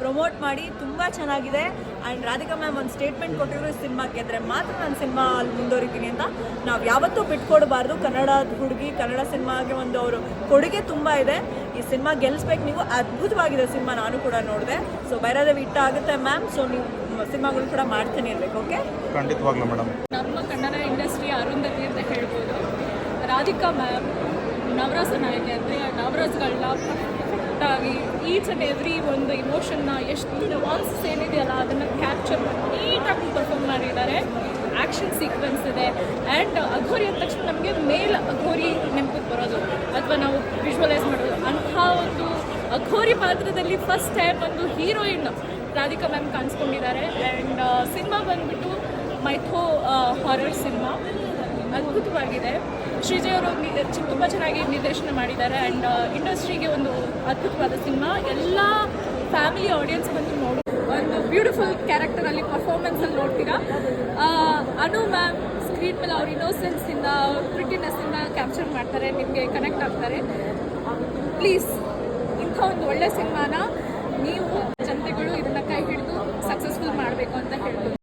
Promote ಮಾಡಿ ತುಂಬಾ ಚೆನ್ನಾಗಿದೆ. ಅಂಡ್ ರಾಧಿಕಾ ಮ್ಯಾಮ್ ಒಂದು ಸ್ಟೇಟ್ಮೆಂಟ್ ಕೊಟ್ಟಿದ್ರು, ಸಿನಿಮಾ ಗೆದ್ರೆ ಮಾತ್ರ ನಾನು ಸಿನಿಮಾ ಅಲ್ಲಿ ಮುಂದುವರಿತೀನಿ ಅಂತ. ನಾವು ಯಾವತ್ತೂ ಬಿಟ್ಕೊಡಬಾರ್ದು. ಕನ್ನಡದ ಹುಡುಗಿ, ಕನ್ನಡ ಸಿನಿಮಾಗೆ ಒಂದು ಅವರು ಕೊಡುಗೆ ತುಂಬ ಇದೆ. ಈ ಸಿನಿಮಾ ಗೆಲ್ಲಿಸ್ಬೇಕು ನೀವು. ಅದ್ಭುತವಾಗಿದೆ ಸಿನಿಮಾ, ನಾನು ಕೂಡ ನೋಡಿದೆ. ಸೊ ಬೈರಾದೇವಿ ಇಷ್ಟ ಆಗುತ್ತೆ ಮ್ಯಾಮ್. ಸೊ ನೀವು ಸಿನಿಮಾಗಳು ಕೂಡ ಮಾಡ್ತಾನೆ ಇರಬೇಕು. ಓಕೆ, ಖಂಡಿತವಾಗ್ಲೂ ಮೇಡಮ್. ನಮ್ಮ ಕನ್ನಡ ಇಂಡಸ್ಟ್ರಿ ಅರುಂಧತಿ ಅಂತ ಹೇಳ್ಬೋದು. ರಾಧಿಕಾ ಮ್ಯಾಮ್ ನವರಸ ನಾಯಕಿ ಅಂದರೆ ನವರಸಗಳನ್ನ ಪರ್ಫೆಕ್ಟಾಗಿ ಈಚ್ ಆ್ಯಂಡ್ ಎವ್ರಿ ಒಂದು ಇಮೋಷನ್ನ ಎಷ್ಟು ನುವಾನ್ಸಸ್ ಏನಿದೆಯಲ್ಲ ಅದನ್ನು ಕ್ಯಾಪ್ಚರ್ ಮಾಡಿ ನೀಟಾಗಿ ಪರ್ಫಾರ್ಮ್ ಮಾಡಿದ್ದಾರೆ. ಆ್ಯಕ್ಷನ್ ಸೀಕ್ವೆನ್ಸ್ ಇದೆ. ಆ್ಯಂಡ್ ಅಘೋರಿ ಅಂದ ತಕ್ಷಣ ನಮಗೆ ಮೇಲ್ ಅಘೋರಿ ನೆನಪಿಗೆ ಬರೋದು ಅಥವಾ ನಾವು ವಿಜುವಲೈಸ್ ಮಾಡೋದು. ಅಂಥ ಒಂದು ಅಘೋರಿ ಪಾತ್ರದಲ್ಲಿ ಫಸ್ಟ್ ಟೈಮ್ ಒಂದು ಹೀರೋಯಿನ್ ರಾಧಿಕಾ ಮ್ಯಾಮ್ ಕಾಣಿಸ್ಕೊಂಡಿದ್ದಾರೆ. ಆ್ಯಂಡ್ ಸಿನಿಮಾ ಬಂದುಬಿಟ್ಟು ಮೈಥೋ ಹಾರರ್ ಸಿನಿಮಾ, ಅದ್ಭುತವಾಗಿದೆ. ಶ್ರೀಜಯ್ ಅವರು ತುಂಬ ಚೆನ್ನಾಗಿ ನಿರ್ದೇಶನ ಮಾಡಿದ್ದಾರೆ. ಆ್ಯಂಡ್ ಇಂಡಸ್ಟ್ರಿಗೆ ಒಂದು ಅದ್ಭುತವಾದ ಸಿನಿಮಾ. ಎಲ್ಲ ಫ್ಯಾಮಿಲಿ ಆಡಿಯನ್ಸ್ ಬಂದು ನೋಡು. ಒಂದು ಬ್ಯೂಟಿಫುಲ್ ಕ್ಯಾರೆಕ್ಟರಲ್ಲಿ ಪರ್ಫಾರ್ಮೆನ್ಸಲ್ಲಿ ನೋಡ್ತೀರಾ. ಅನು ಮ್ಯಾಮ್ ಸ್ಕ್ರೀನ್ ಮೇಲೆ ಅವ್ರ ಇನ್ನೋಸೆನ್ಸಿಂದ, ಅವ್ರ ಪ್ರಿಟಿನೆಸ್ಸಿಂದ ಕ್ಯಾಪ್ಚರ್ ಮಾಡ್ತಾರೆ, ನಿಮಗೆ ಕನೆಕ್ಟ್ ಆಗ್ತಾರೆ. ಪ್ಲೀಸ್ ಇಂಥ ಒಂದು ಒಳ್ಳೆ ಸಿನಿಮಾನ ನೀವು